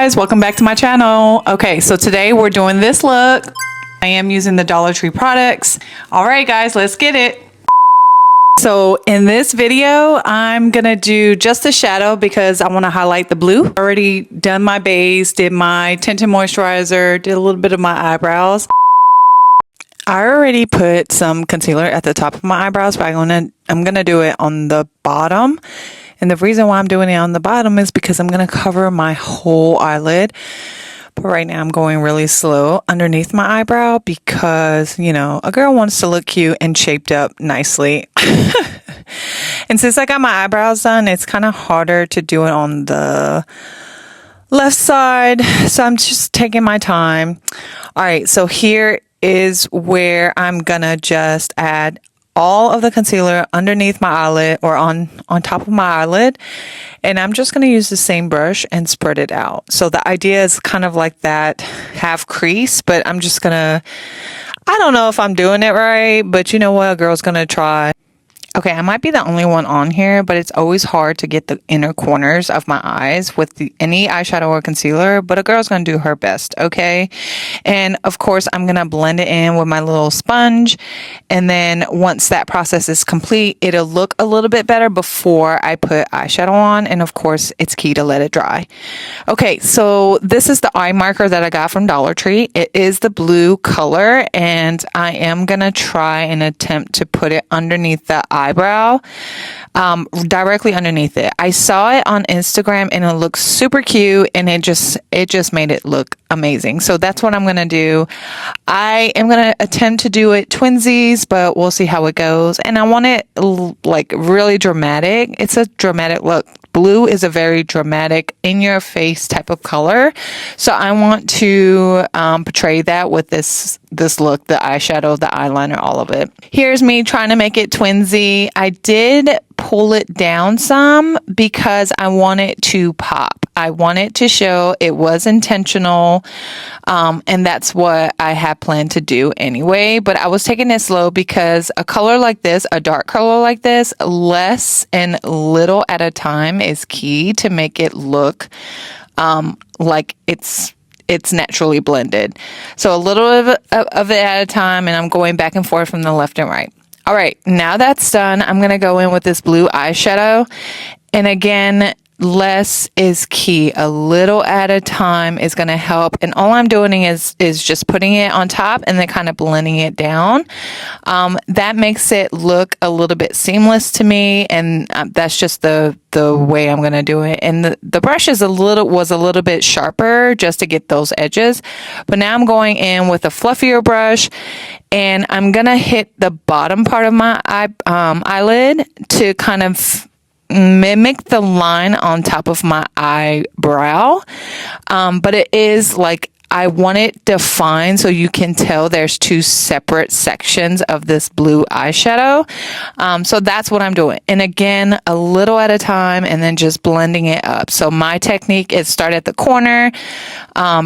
guys, welcome back to my channel. Okay, so today we're doing this look. I am using the Dollar Tree products. All right guys, let's get it. So in this video, I'm gonna do just the shadow because I want to highlight the blue. Already done my base, did my tinted moisturizer, did a little bit of my eyebrows. I already put some concealer at the top of my eyebrows, but I'm gonna do it on the bottom. And the reason why I'm doing it on the bottom is because I'm going to cover my whole eyelid. But right now I'm going really slow underneath my eyebrow because, you know, a girl wants to look cute and shaped up nicely. And since I got my eyebrows done, it's kind of harder to do it on the left side. So I'm just taking my time. All right, so here is where I'm going to just add all of the concealer underneath my eyelid or on top of my eyelid, and I'm just going to use the same brush and spread it out. So the idea is kind of like that half crease, but I'm just gonna, I don't know if I'm doing it right, but you know what, a girl's gonna try. Okay, I might be the only one on here, but it's always hard to get the inner corners of my eyes with any eyeshadow or concealer, but a girl's going to do her best, okay? And of course, I'm going to blend it in with my little sponge, and then once that process is complete, it'll look a little bit better before I put eyeshadow on, and of course, it's key to let it dry. Okay, so this is the eye marker that I got from Dollar Tree. It is the blue color, and I am going to try and attempt to put it underneath the eyebrow, directly underneath it. I saw it on Instagram and it looks super cute, and it just made it look amazing. So that's what I'm gonna do. I am gonna attempt to do it twinsies, but we'll see how it goes. And I want it like really dramatic. It's a dramatic look. Blue is a very dramatic, in your face type of color. So I want to portray that with this look, the eyeshadow, the eyeliner, all of it. Here's me trying to make it twinsy. I did pull it down some because I want it to pop. I want it to show it was intentional. And that's what I had planned to do anyway. But I was taking it slow because a color like this, a dark color like this, less and little at a time is key to make it look like it's naturally blended. So a little of it at a time, and I'm going back and forth from the left and right. All right, now that's done, I'm going to go in with this blue eyeshadow. And again, less is key. A little at a time is going to help. And all I'm doing is just putting it on top and then kind of blending it down. That makes it look a little bit seamless to me. And that's just the way I'm going to do it. And the brush was a little bit sharper just to get those edges. But now I'm going in with a fluffier brush, and I'm going to hit the bottom part of my eyelid to kind of mimic the line on top of my eyebrow. But it is like, I want it defined so you can tell there's two separate sections of this blue eyeshadow. So that's what I'm doing. And again, a little at a time, and then just blending it up. So my technique is start at the corner,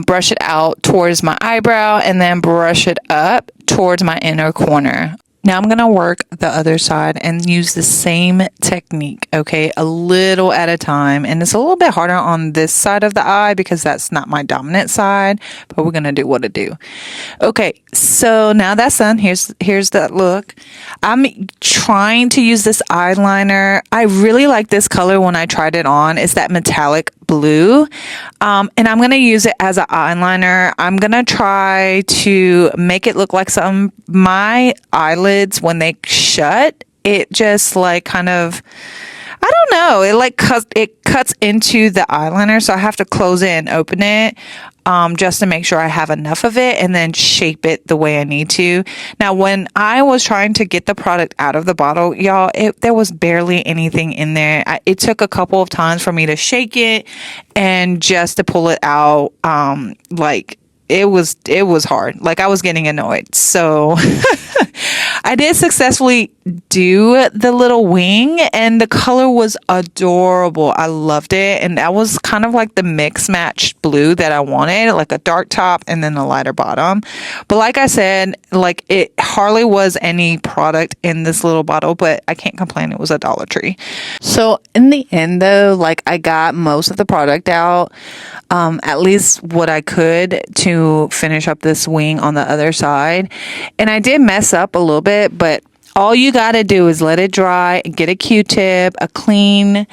brush it out towards my eyebrow, and then brush it up towards my inner corner. Now I'm going to work the other side and use the same technique, okay, a little at a time. And it's a little bit harder on this side of the eye because that's not my dominant side, but we're going to do what it do. Okay, so now that's done. Here's that look. I'm trying to use this eyeliner. I really like this color when I tried it on. It's that metallic blue. And I'm going to use it as an eyeliner. I'm going to try to make it look like my eyelids, when they shut, it just like kind of, I don't know, it cuts into the eyeliner. So I have to close it and open it, just to make sure I have enough of it, and then shape it the way I need to. Now, when I was trying to get the product out of the bottle, y'all, there was barely anything in there. It took a couple of times for me to shake it and just to pull it out, like it was hard. Like, I was getting annoyed. So I did successfully do the little wing, and the color was adorable. I loved it. And that was kind of like the mix match blue that I wanted, like a dark top and then a lighter bottom. But like I said, like, it hardly was any product in this little bottle, but I can't complain. It was a Dollar Tree. So in the end though, like, I got most of the product out, at least what I could, to finish up this wing on the other side. And I did mess up a little bit, but all you got to do is let it dry and get a Q-tip, a clean,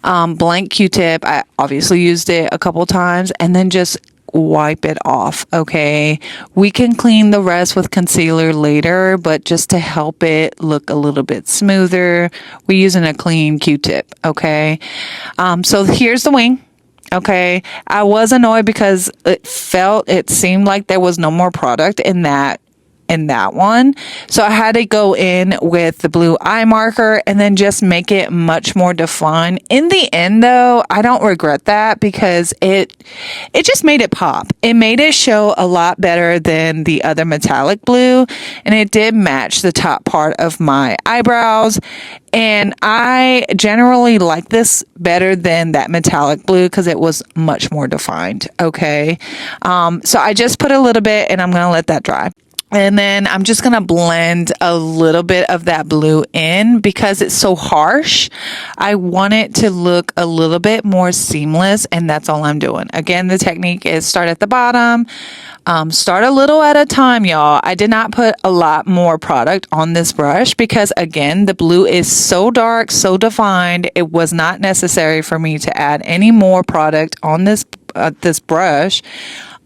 blank Q-tip. I obviously used it a couple times, and then just wipe it off. Okay. We can clean the rest with concealer later, but just to help it look a little bit smoother, we're using a clean Q-tip. Okay. So here's the wing. Okay. I was annoyed because it seemed like there was no more product in that one. So I had to go in with the blue eye marker and then just make it much more defined. In the end though, I don't regret that, because it just made it pop. It made it show a lot better than the other metallic blue, and it did match the top part of my eyebrows. And I generally like this better than that metallic blue because it was much more defined. Okay. So I just put a little bit, and I'm going to let that dry. And then I'm just going to blend a little bit of that blue in because it's so harsh. I want it to look a little bit more seamless, and that's all I'm doing. Again, the technique is start at the bottom, start a little at a time, y'all. I did not put a lot more product on this brush because, again, the blue is so dark, so defined. It was not necessary for me to add any more product on this brush.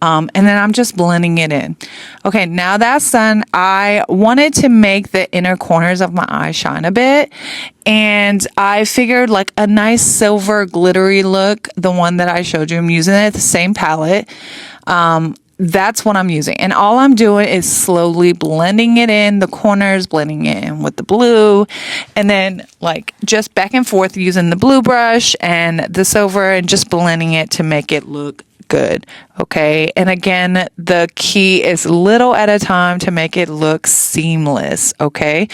And then I'm just blending it in. Okay, now that's done. I wanted to make the inner corners of my eye shine a bit. And I figured like a nice silver glittery look, the one that I showed you, I'm using it, the same palette. That's what I'm using. And all I'm doing is slowly blending it in, the corners, blending it in with the blue. And then like just back and forth using the blue brush and the silver and just blending it to make it look good. Okay. And again, the key is little at a time to make it look seamless. Okay.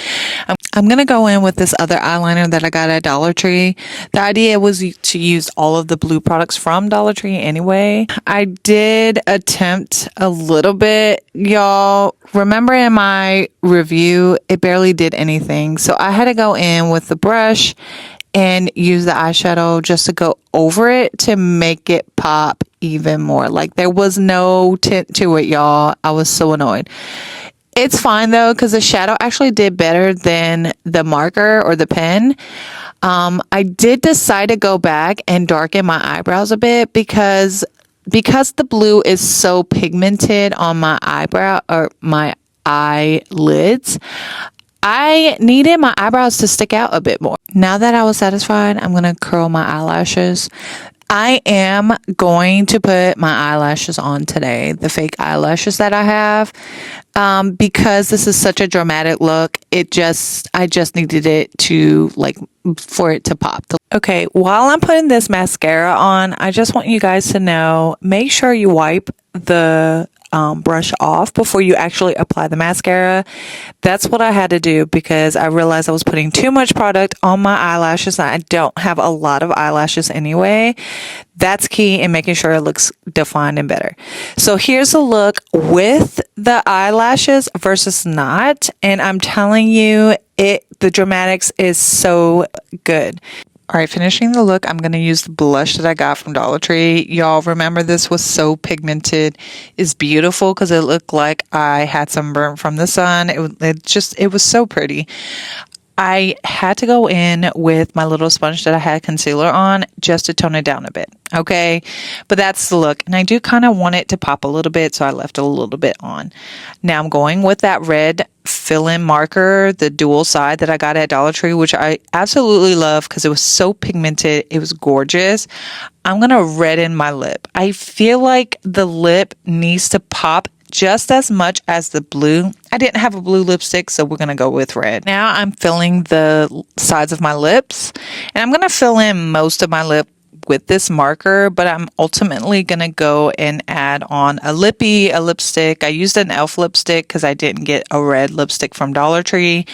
I'm going to go in with this other eyeliner that I got at Dollar Tree. The idea was to use all of the blue products from Dollar Tree anyway. I did attempt a little bit, y'all. Remember in my review, it barely did anything. So I had to go in with the brush and use the eyeshadow just to go over it to make it pop even more. Like there was no tint to it, y'all. I was so annoyed. It's fine though, because the shadow actually did better than the marker or the pen. I did decide to go back and darken my eyebrows a bit because the blue is so pigmented on my eyebrow or my eyelids. I needed my eyebrows to stick out a bit more. Now that I was satisfied, I'm going to curl my eyelashes. I am going to put my eyelashes on today, the fake eyelashes that I have, because this is such a dramatic look. I just needed it to for it to pop. Okay, while I'm putting this mascara on, I just want you guys to know, make sure you wipe the brush off before you actually apply the mascara. That's what I had to do because I realized I was putting too much product on my eyelashes and I don't have a lot of eyelashes anyway. That's key in making sure it looks defined and better. So here's a look with the eyelashes versus not, and I'm telling you, the dramatics is so good. All right, finishing the look, I'm going to use the blush that I got from Dollar Tree. Y'all remember this was so pigmented. It's beautiful because it looked like I had some burnt from the sun. It was so pretty. I had to go in with my little sponge that I had concealer on just to tone it down a bit. Okay, but that's the look. And I do kind of want it to pop a little bit, so I left a little bit on. Now I'm going with that red fill-in marker, the dual side that I got at Dollar Tree, which I absolutely love because it was so pigmented. It was gorgeous. I'm going to redden my lip. I feel like the lip needs to pop just as much as the blue. I didn't have a blue lipstick, so we're going to go with red. Now I'm filling the sides of my lips, and I'm going to fill in most of my lip look with this marker, but I'm ultimately going to go and add on a lipstick. I used an e.l.f. lipstick because I didn't get a red lipstick from Dollar Tree.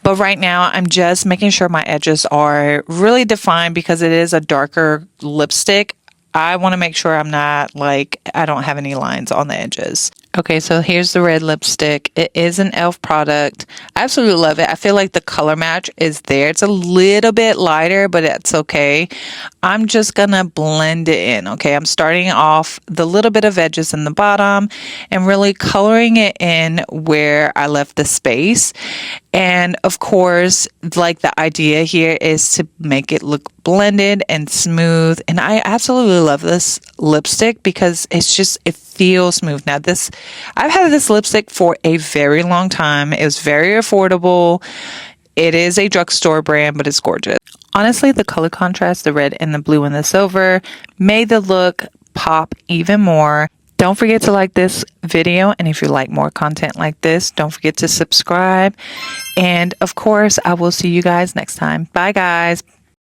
But right now I'm just making sure my edges are really defined because it is a darker lipstick. I want to make sure I'm not like, I don't have any lines on the edges. Okay, so here's the red lipstick. It is an e.l.f. product. I absolutely love it. I feel like the color match is there. It's a little bit lighter, but it's okay. I'm just gonna blend it in, okay? I'm starting off the little bit of edges in the bottom and really coloring it in where I left the space. And of course, like the idea here is to make it look blended and smooth. And I absolutely love this lipstick because it feels smooth. Now I've had this lipstick for a very long time. It was very affordable. It is a drugstore brand, but it's gorgeous. Honestly, the color contrast, the red and the blue and the silver, made the look pop even more. Don't forget to like this video, and if you like more content like this, don't forget to subscribe. And of course, I will see you guys next time. Bye guys.